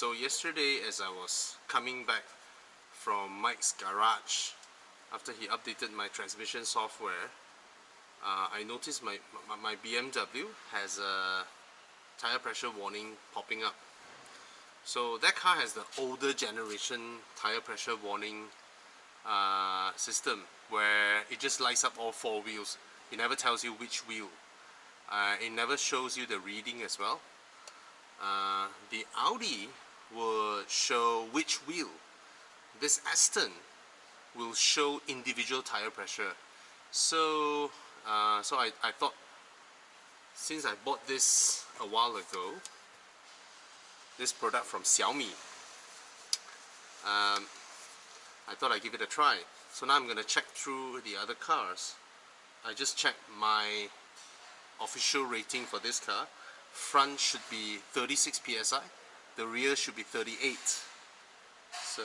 So yesterday, as I was coming back from Mike's garage after he updated my transmission software, I noticed my BMW has a tire pressure warning popping up. So that car has the older generation tire pressure warning system where it just lights up all four wheels. It never tells you which wheel. It never shows you the reading as well. The Audi will show which wheel. This Aston will show individual tire pressure. So I thought, since I bought this a while ago, this product from Xiaomi, I thought I'd give it a try. So now I'm going to check through the other cars. I just checked my official rating for this car. Front should be 36 psi, the rear should be 38. So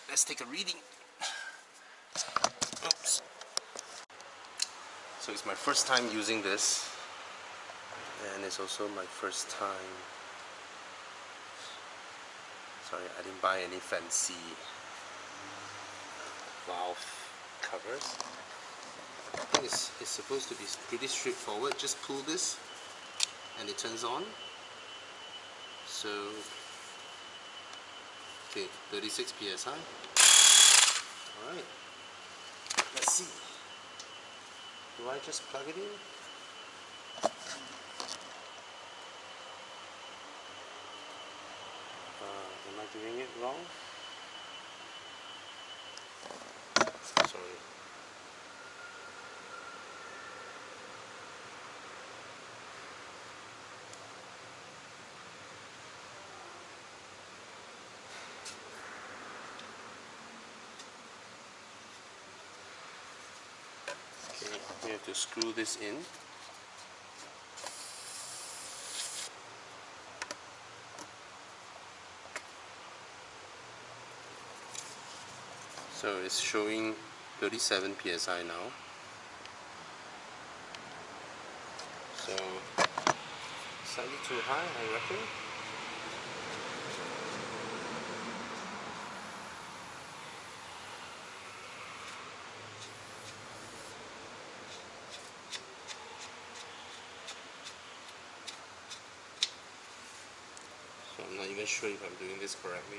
let's take a reading. Oops. So it's my first time using this, and it's also my first time. Sorry, I didn't buy any fancy valve covers. I think it's supposed to be pretty straightforward. Just pull this and it turns on. So, okay, 36 psi. Alright, let's see. Do I just plug it in? Am I doing it wrong? Sorry. Okay, we have to screw this in. So it's showing 37 psi now. So slightly too high, I reckon. So I'm not even sure if I'm doing this correctly.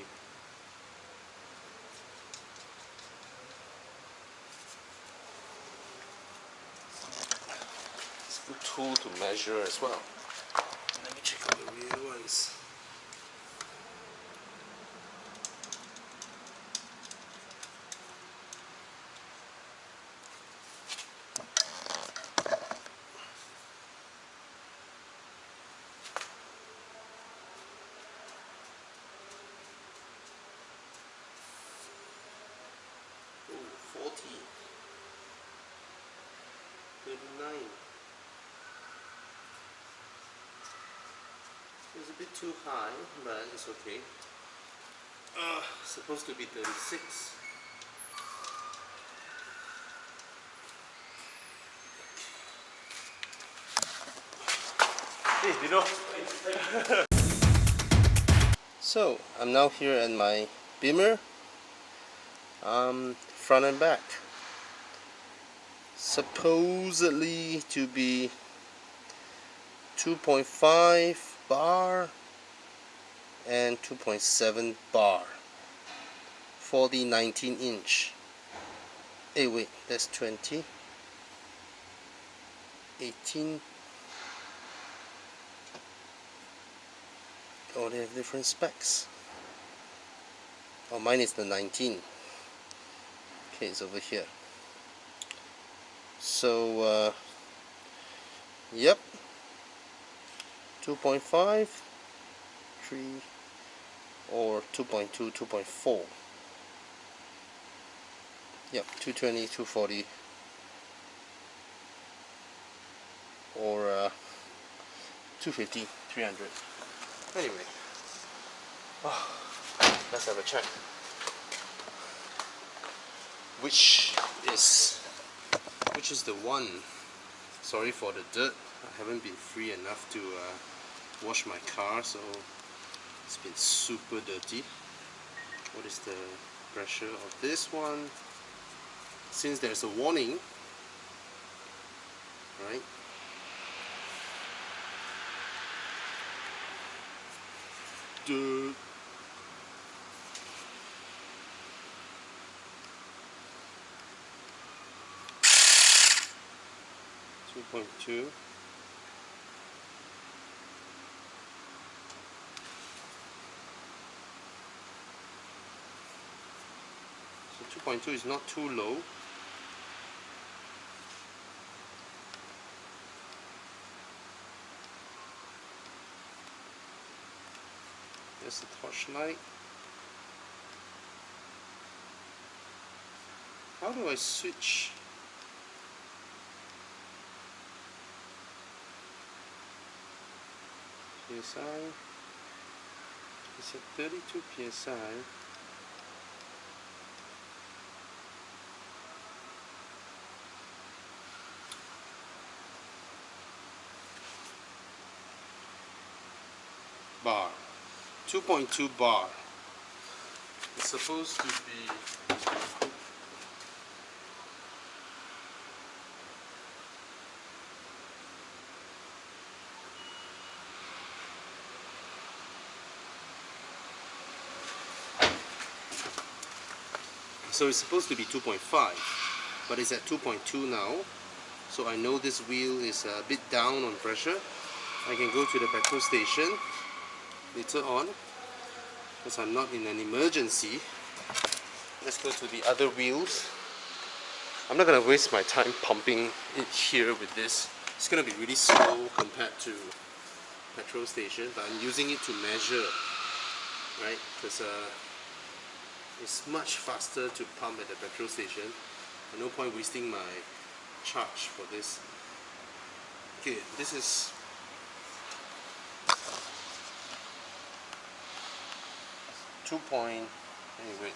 It's a good tool to measure as well. Let me check out the rear ones. Oh, 40. 39. It's a bit too high, but it's okay. Supposed to be 36. Hey, you know. So I'm now here at my Beamer, front and back. Supposedly to be 2.5 bar and 2.7 bar for the 19 inch. Hey, wait, that's 20, 18. Oh, they have different specs. Oh, mine is the 19. Okay, it's over here. So, yep, 2.5, 3, or 2.2, 2.4. Yep, 220, 240, or 250, 300. Anyway, let's have a check. Which is the one? Sorry for the dirt. I haven't been free enough to wash my car, so It's been super dirty. What is the pressure of this one? Since there's a warning, right? Duh. 2.2. So 2.2 is not too low. There's the torchlight. How do I switch? PSI. It's at 32 PSI. Bar. 2.2 bar. It's supposed to be so it's supposed to be 2.5, but it's at 2.2 now. So I know this wheel is a bit down on pressure. I can go to the petrol station later on, because I'm not in an emergency. Let's go to the other wheels. I'm not going to waste my time pumping it here with this. It's going to be really slow compared to petrol station, but I'm using it to measure, right? Because it's much faster to pump at the petrol station. No point wasting my charge for this. Okay, this is anyway,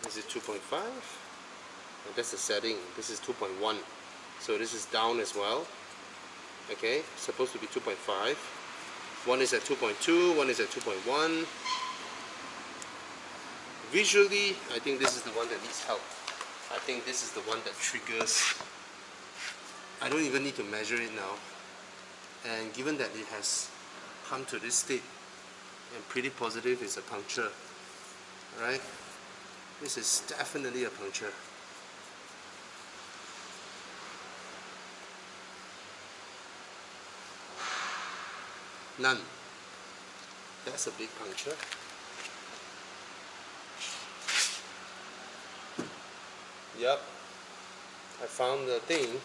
is it 2.5? Oh, that's the setting. This is 2.1. So this is down as well. Okay, supposed to be 2.5. One is at 2.2, one is at 2.1. Visually, I think this is the one that needs help. I think this is the one that triggers. I don't even need to measure it now. And given that it has come to this state, I'm pretty positive it's a puncture. Alright? This is definitely a puncture. None. That's a big puncture. Yep, I found the thing.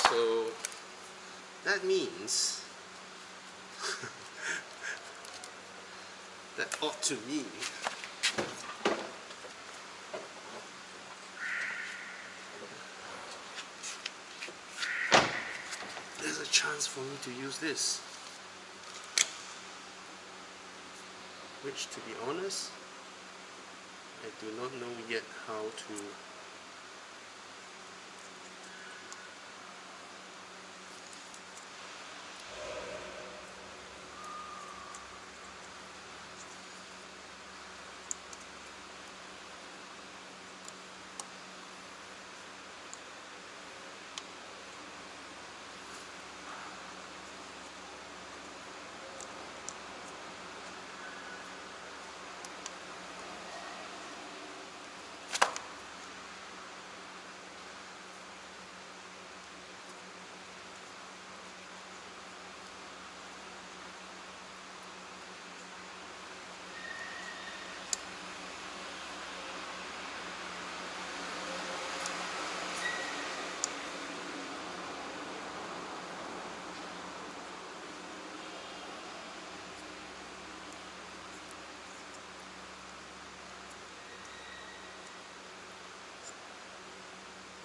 So that means that ought to mean there's a chance for me to use this, which, to be honest, I do not know yet how to.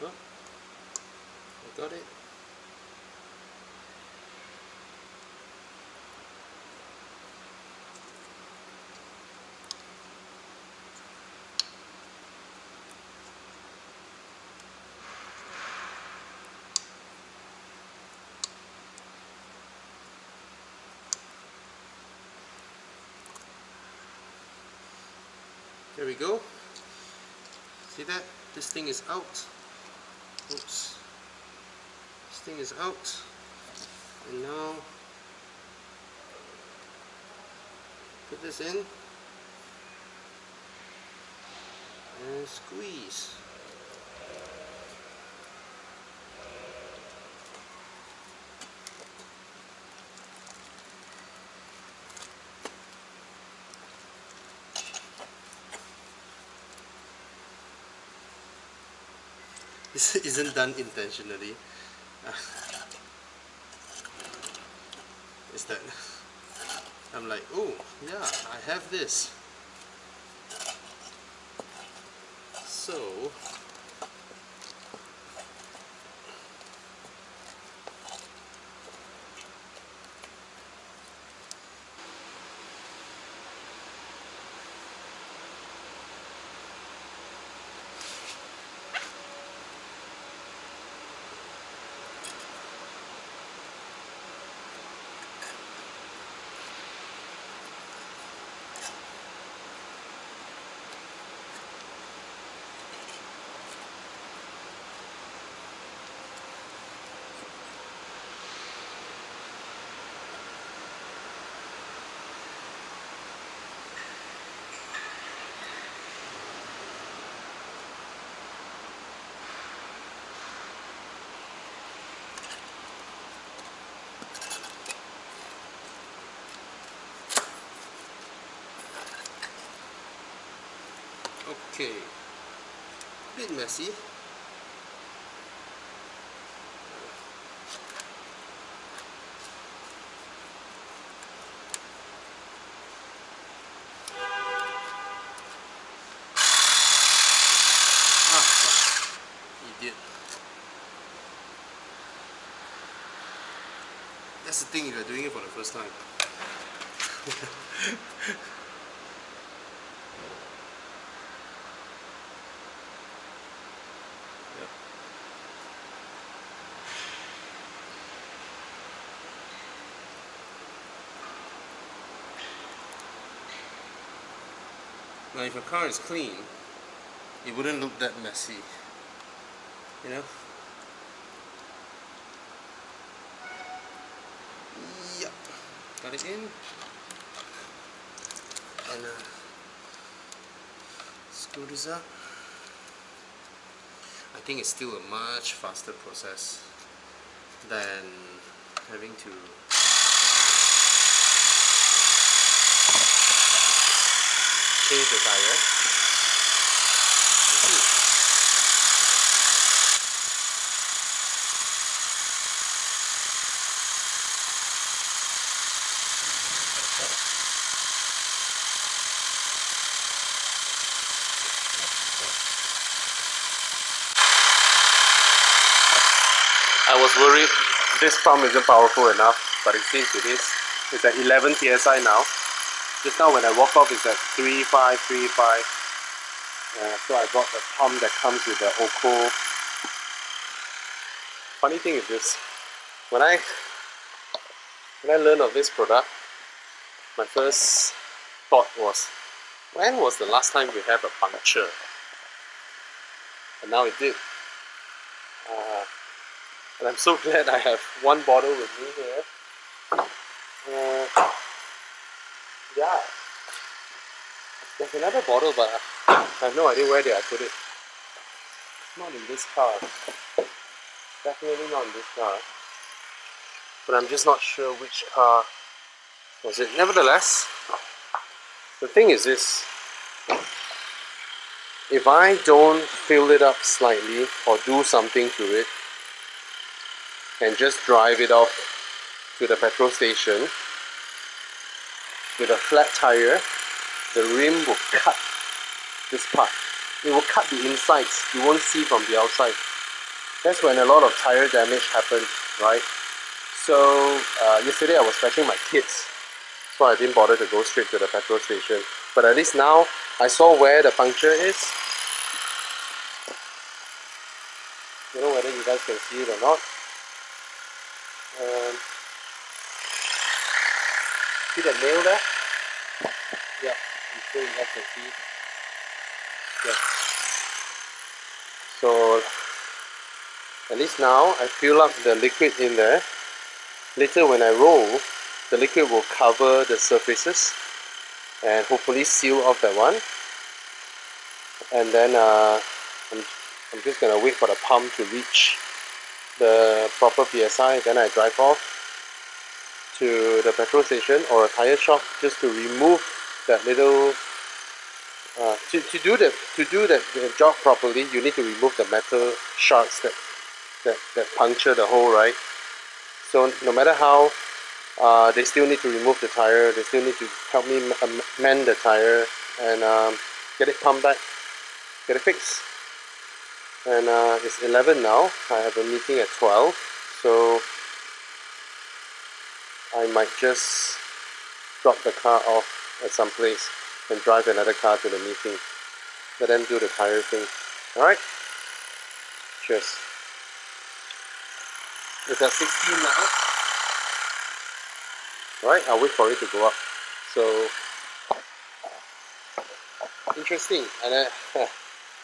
Oh, I got it. There we go. See that? This thing is out. Oops. This thing is out. And now put this in and squeeze. This isn't done intentionally. It's that I'm like, oh yeah, I have this. So okay, bit messy. Idiot. That's the thing if you're doing it for the first time. Yep. Now if your car is clean, it wouldn't look that messy, you know? Yep. Got it in. And screw this up. I think it's still a much faster process than having to change the tire. You see. I was worried this pump isn't powerful enough, but it seems it is. It's at 11 psi now. Just now when I walk off it's at 3.5, 3.5. So I bought the pump that comes with the Oko. Funny thing is this, when I learned of this product, my first thought was, when was the last time we had a puncture? And now it did. And I'm so glad I have one bottle with me here. Yeah. There's another bottle, but I have no idea where did I put it. Not in this car. Definitely not in this car. But I'm just not sure which car was it. Nevertheless, the thing is this. If I don't fill it up slightly or do something to it and just drive it off to the petrol station with a flat tire, the rim will cut this part. It will cut the insides. You won't see from the outside. That's when a lot of tire damage happens, right? So yesterday I was fetching my kids, so I didn't bother to go straight to the petrol station. But at least now I saw where the puncture is. I don't know whether you guys can see it or not. See the nail there? Yeah, I'm sure you guys can see it. Yeah. So at least now I fill up the liquid in there. Later when I roll, the liquid will cover the surfaces and hopefully seal off that one. And then I'm just gonna wait for the pump to reach the proper PSI. Then I drive off to the petrol station or a tire shop just to remove that little. To do the job properly, you need to remove the metal shards that puncture the hole, right? So no matter how, they still need to remove the tire. They still need to help me mend the tire and get it pumped back, get it fixed. And it's 11 now. I have a meeting at 12, so I might just drop the car off at some place and drive another car to the meeting. Let them do the tire thing. Alright? Cheers. It's at 16 now. Alright, I'll wait for it to go up. So, interesting. And I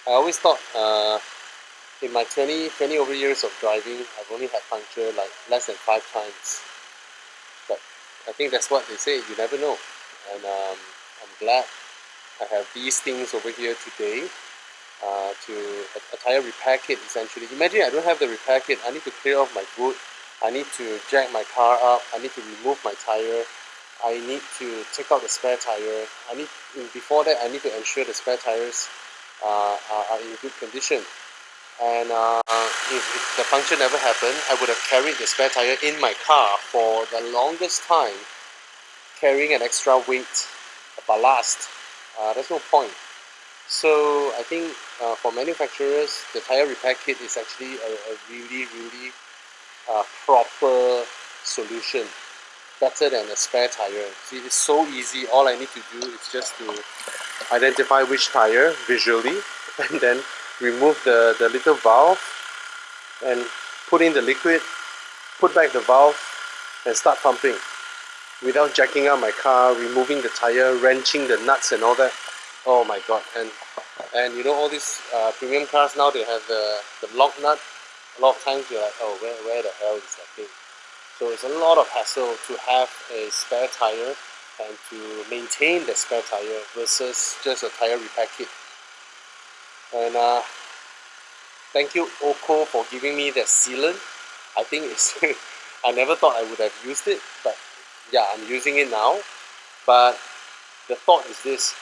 always thought in my 20 over years of driving, I've only had puncture like less than 5 times. But I think that's what they say, you never know. And I'm glad I have these things over here today. To a tire repair kit essentially. Imagine I don't have the repair kit. I need to clear off my boot. I need to jack my car up. I need to remove my tire. I need to take out the spare tire. Before that I need to ensure the spare tires are in good condition. And if the puncture never happened, I would have carried the spare tire in my car for the longest time, carrying an extra weight, a ballast. There's no point. So I think for manufacturers, the tire repair kit is actually a really proper solution, better than a spare tire. See, it's so easy. All I need to do is just to identify which tire visually and then remove the little valve and put in the liquid, put back the valve and start pumping without jacking up my car, removing the tire, wrenching the nuts and all that. Oh my god. And you know, all these premium cars now, they have the lock nut. A lot of times you're like, oh, where the hell is that thing? So it's a lot of hassle to have a spare tire and to maintain the spare tire versus just a tire repair kit. And thank you Oko for giving me that sealant. I think it's I never thought I would have used it, but yeah, I'm using it now. But the thought is this: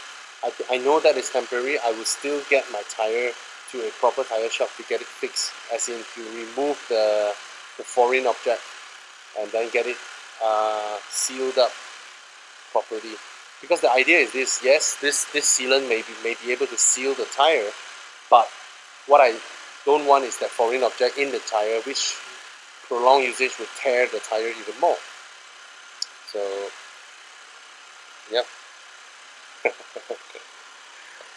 I know that it's temporary. I will still get my tire to a proper tire shop to get it fixed, as in to remove the foreign object and then get it sealed up properly. Because the idea is this: yes, this sealant may be able to seal the tire, but what I don't want is that foreign object in the tire, which prolonged usage would tear the tire even more. So, yep.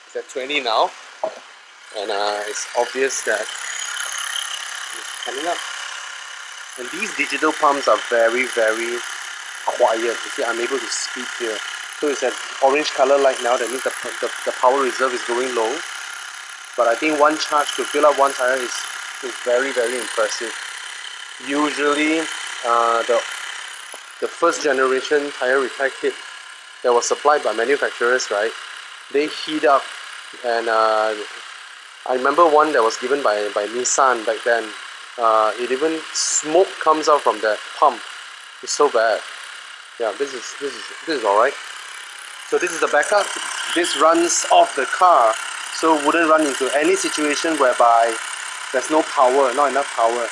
It's at 20 now, and it's obvious that it's coming up. And these digital pumps are very quiet. You see, I'm able to speak here. So it's an orange color light now. That means the power reserve is going low. But I think one charge to fill up one tire is very impressive. Usually, the first generation tire repair kit that was supplied by manufacturers, right? They heat up, and I remember one that was given by Nissan back then. It even smoke comes out from that pump. It's so bad. Yeah, this is all right. So this is the backup. This runs off the car, so wouldn't run into any situation whereby there's no power, not enough power.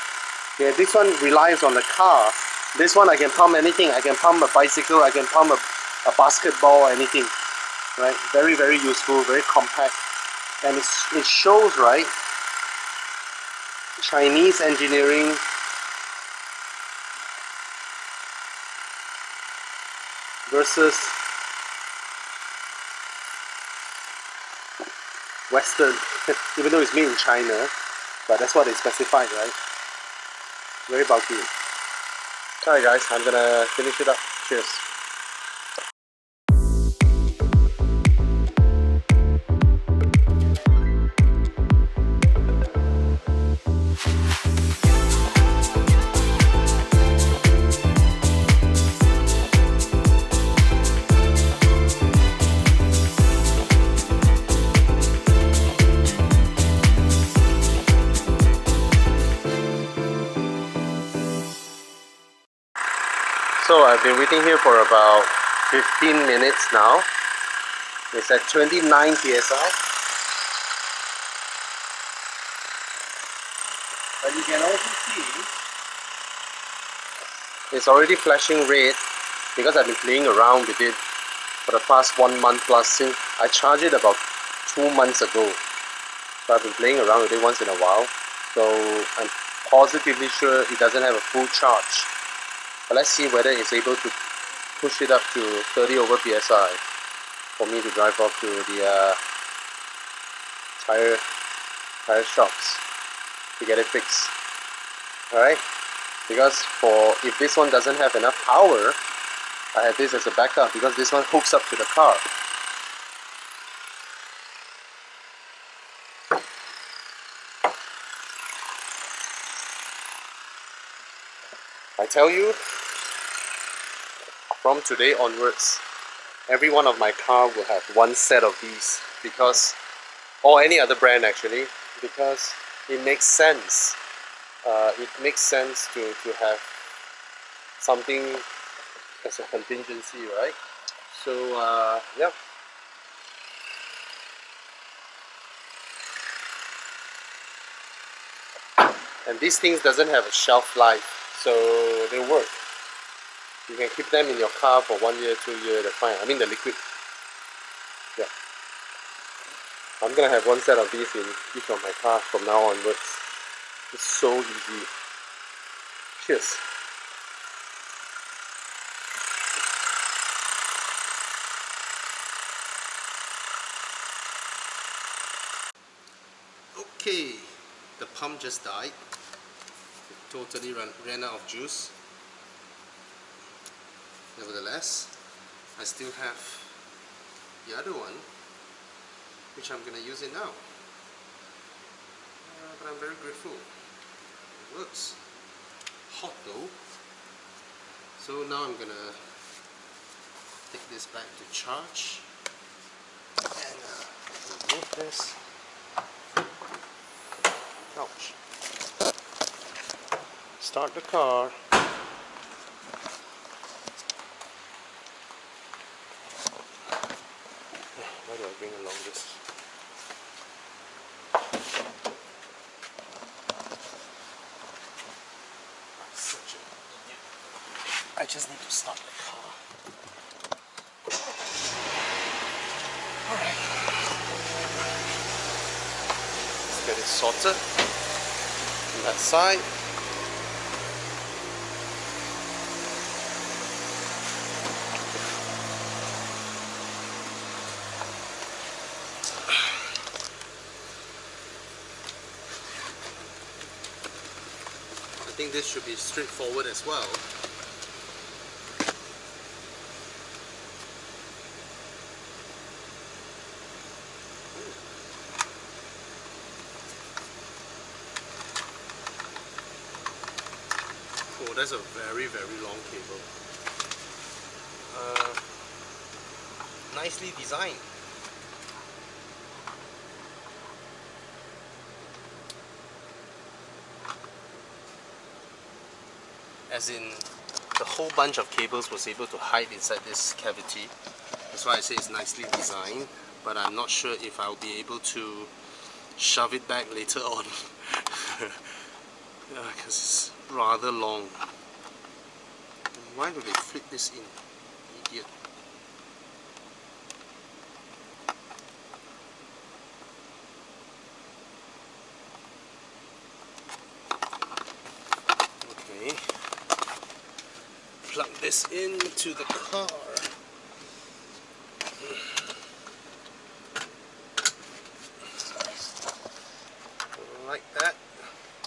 Okay, this one relies on the car. This one I can pump anything. I can pump a bicycle. I can pump a basketball, anything. Right? Very useful. Very compact, and it shows, right, Chinese engineering versus Western, even though it's made in China, but that's what they specified, right? Very bulky. Alright guys, I'm gonna finish it up. Cheers. So I've been waiting here for about 15 minutes now. It's at 29 psi. But you can also see it's already flashing red because I've been playing around with it for the past 1 month plus since I charged it about 2 months ago. So I've been playing around with it once in a while. So I'm positively sure it doesn't have a full charge. But let's see whether it's able to push it up to 30 over psi for me to drive off to the tire shops to get it fixed. Alright, because if this one doesn't have enough power, I have this as a backup because this one hooks up to the car. I tell you, from today onwards, every one of my car will have one set of these because, or any other brand actually, because it makes sense. It makes sense to have something as a contingency, right? So, yep. And these things doesn't have a shelf life, so they work. You can keep them in your car for 1 year, 2 years, they're fine. I mean the liquid. Yeah. I'm gonna have one set of these in each of my cars from now onwards. It's so easy. Cheers. Okay, the pump just died. It totally ran out of juice. Nevertheless, I still have the other one, which I'm gonna use it now. But I'm very grateful. It works. Hot though. So now I'm gonna take this back to charge and remove this. Ouch. Start the car. Why do I bring along this? I'm such an idiot. I just need to start the car. Alright. Let's get it sorted on that side. I think this should be straightforward as well. Oh, that's a very, very long cable. Nicely designed. As in, the whole bunch of cables was able to hide inside this cavity. That's why I say it's nicely designed, but I'm not sure if I'll be able to shove it back later on. Because it's rather long. Why would they flip this in? Idiot. Okay. Plug this into the car. Like that.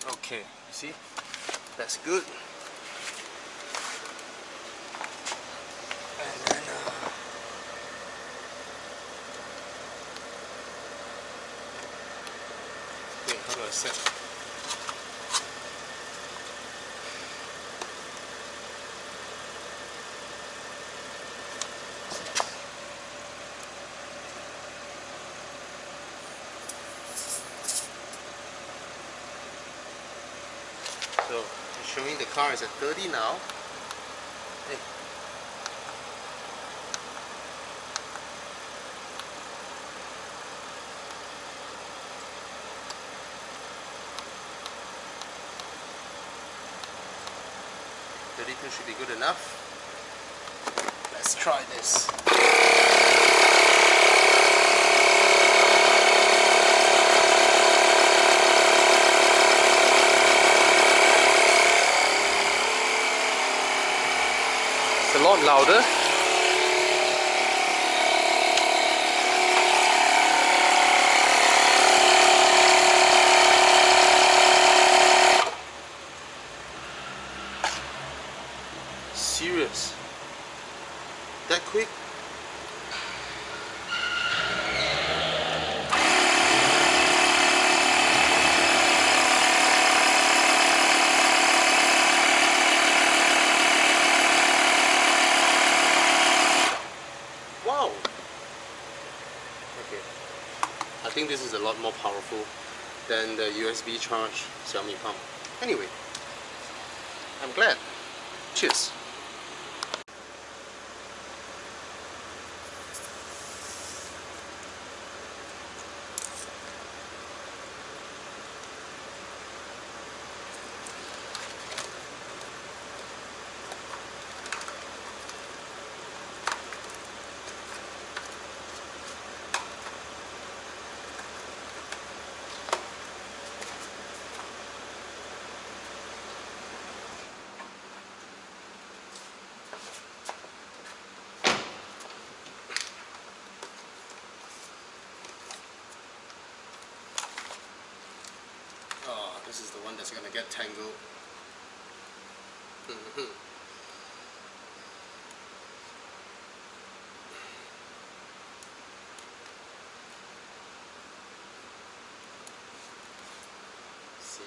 Okay, you see? That's good. And then wait, how do I set? So it's showing the car is at 30 now. Hey. 32 should be good enough. Let's try this. It's a lot louder. Serious? That quick? Wow! Okay. I think this is a lot more powerful than the USB charge Xiaomi pump. Anyway, I'm glad. Cheers! This is the one that's gonna get tangled. See?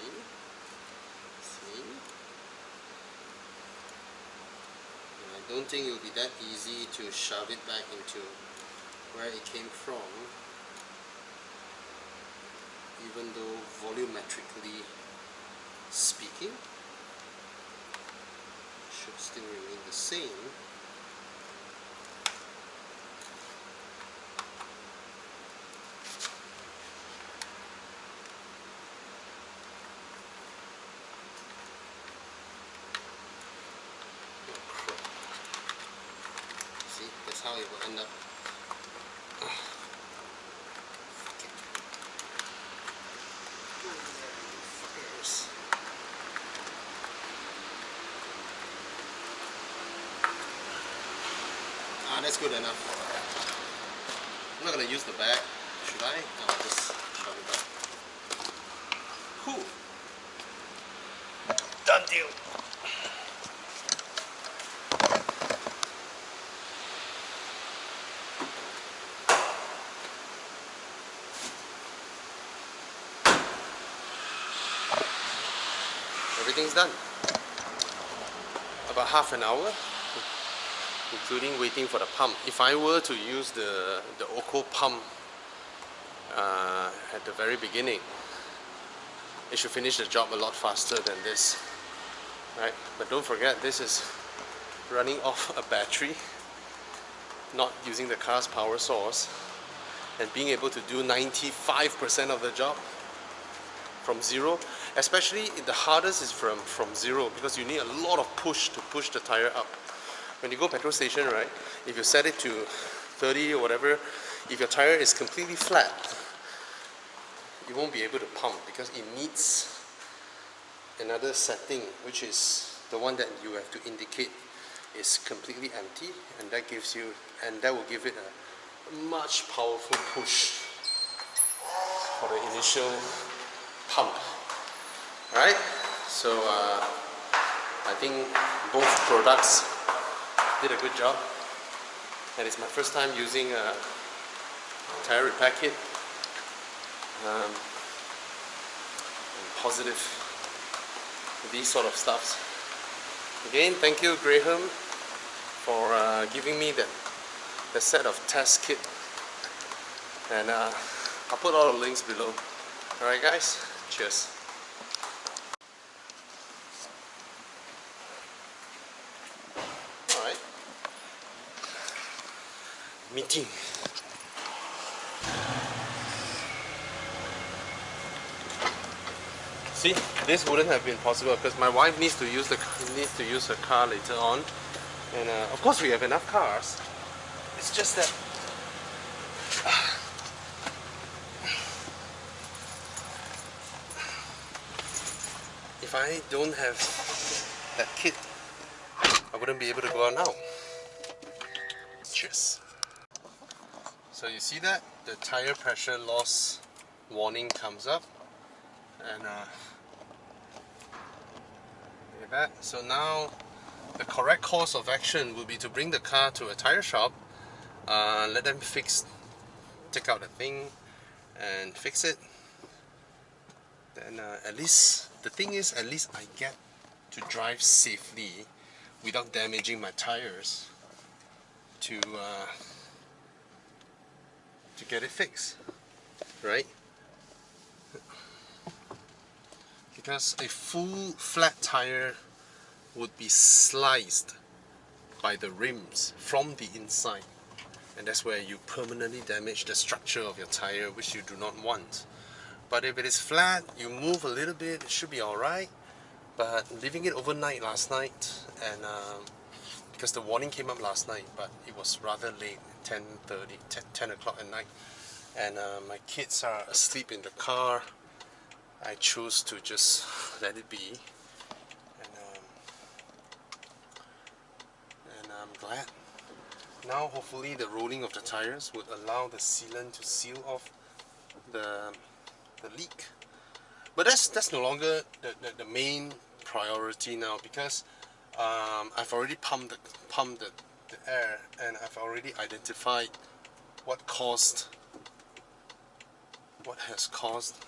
And I don't think it will be that easy to shove it back into where it came from, even though volumetrically speaking, it should still remain the same. See, that's how it will end up. That's good enough. I'm not going to use the bag, should I? No, I'll just shove it back. Cool. Done deal. Everything's done. About half an hour, including waiting for the pump. If I were to use the Oko pump at the very beginning, it should finish the job a lot faster than this, right? But don't forget, this is running off a battery, not using the car's power source, and being able to do 95% of the job from zero. Especially the hardest is from zero, because you need a lot of push to push the tire up. When you go petrol station, right, if you set it to 30 or whatever, if your tire is completely flat, you won't be able to pump, because it needs another setting, which is the one that you have to indicate is completely empty, and that gives you, and that will give it a much powerful push for the initial pump. Alright, so I think both products did a good job, and it's my first time using a tire repair kit. I'm positive with these sort of stuffs. Again, thank you Graham for giving me the set of test kit, and I'll put all the links below. Alright guys, cheers. Alright, meeting. See, this wouldn't have been possible because my wife needs to use her car later on, and of course we have enough cars. It's just that if I don't have that kit, I wouldn't be able to go out now. Cheers. So you see that the tire pressure loss warning comes up, and look at that. So now the correct course of action will be to bring the car to a tire shop, let them take out the thing and fix it. Then at least the thing is, at least I get to drive safely without damaging my tires to get it fixed, right? Because a full flat tire would be sliced by the rims from the inside, and that's where you permanently damage the structure of your tire, which you do not want. But if it is flat, you move a little bit, it should be alright. But leaving it overnight last night, and because the warning came up last night, but it was rather late, 10 o'clock at night, and my kids are asleep in the car, I chose to just let it be, and I'm glad. Now hopefully the rolling of the tires would allow the sealant to seal off the leak. But that's no longer the main priority now, because I've already pumped the air, and I've already identified what has caused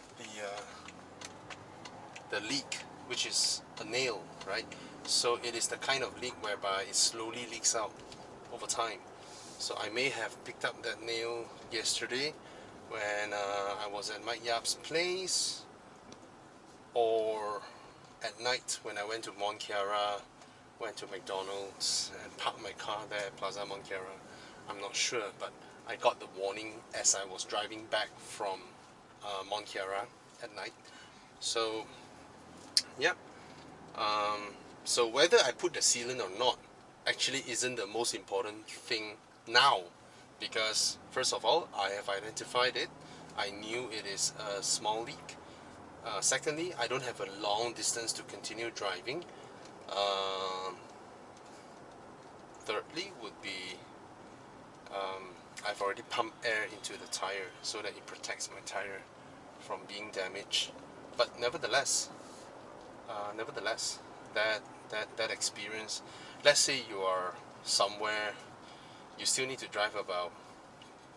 the leak, which is a nail, right? So it is the kind of leak whereby it slowly leaks out over time. So I may have picked up that nail yesterday when I was at Mike Yap's place, or at night when I went to Mont Kiara, went to McDonald's and parked my car there at Plaza Mont Kiara. I'm not sure, but I got the warning as I was driving back from Mont Kiara at night. So yeah, so whether I put the sealant or not actually isn't the most important thing now, because first of all, I have identified it. I knew it is a small leak. Secondly, I don't have a long distance to continue driving. Thirdly would be I've already pumped air into the tire so that it protects my tire from being damaged. But nevertheless, that experience, let's say you are somewhere, you still need to drive about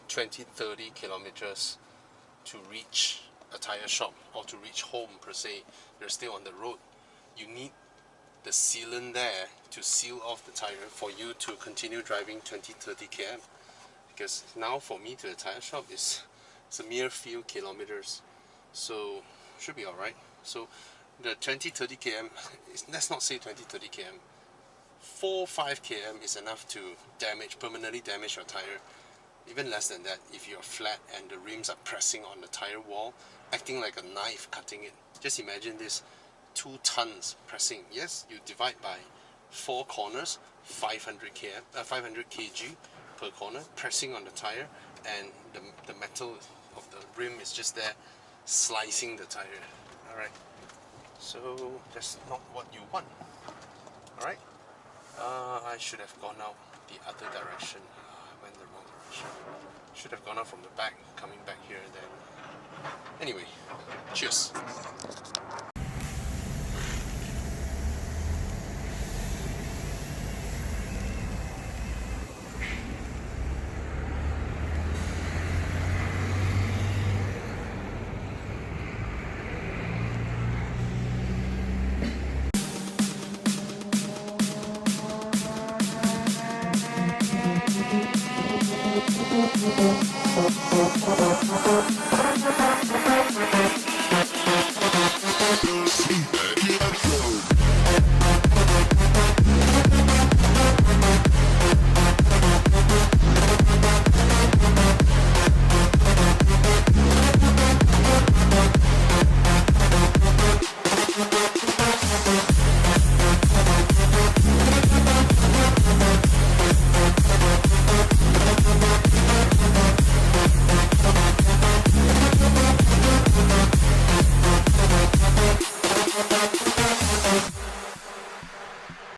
20-30 kilometers to reach a tire shop, or to reach home per se. You're still on the road. You need the sealant there to seal off the tire for you to continue driving 20-30 km. Because now for me to the tire shop it's a mere few kilometers, so should be alright. So the 20-30 km, let's not say 20-30 km, 4-5 km is enough to permanently damage your tire. Even less than that if you're flat and the rims are pressing on the tire wall, acting like a knife cutting it. Just imagine this, 2 tons pressing. Yes, you divide by 4 corners, 500 kg per corner, pressing on the tire, and the metal of the rim is just there slicing the tire. Alright, so that's not what you want. Alright, I should have gone out the other direction. I went the wrong direction. Should have gone out from the back, coming back here then. Anyway, cheers.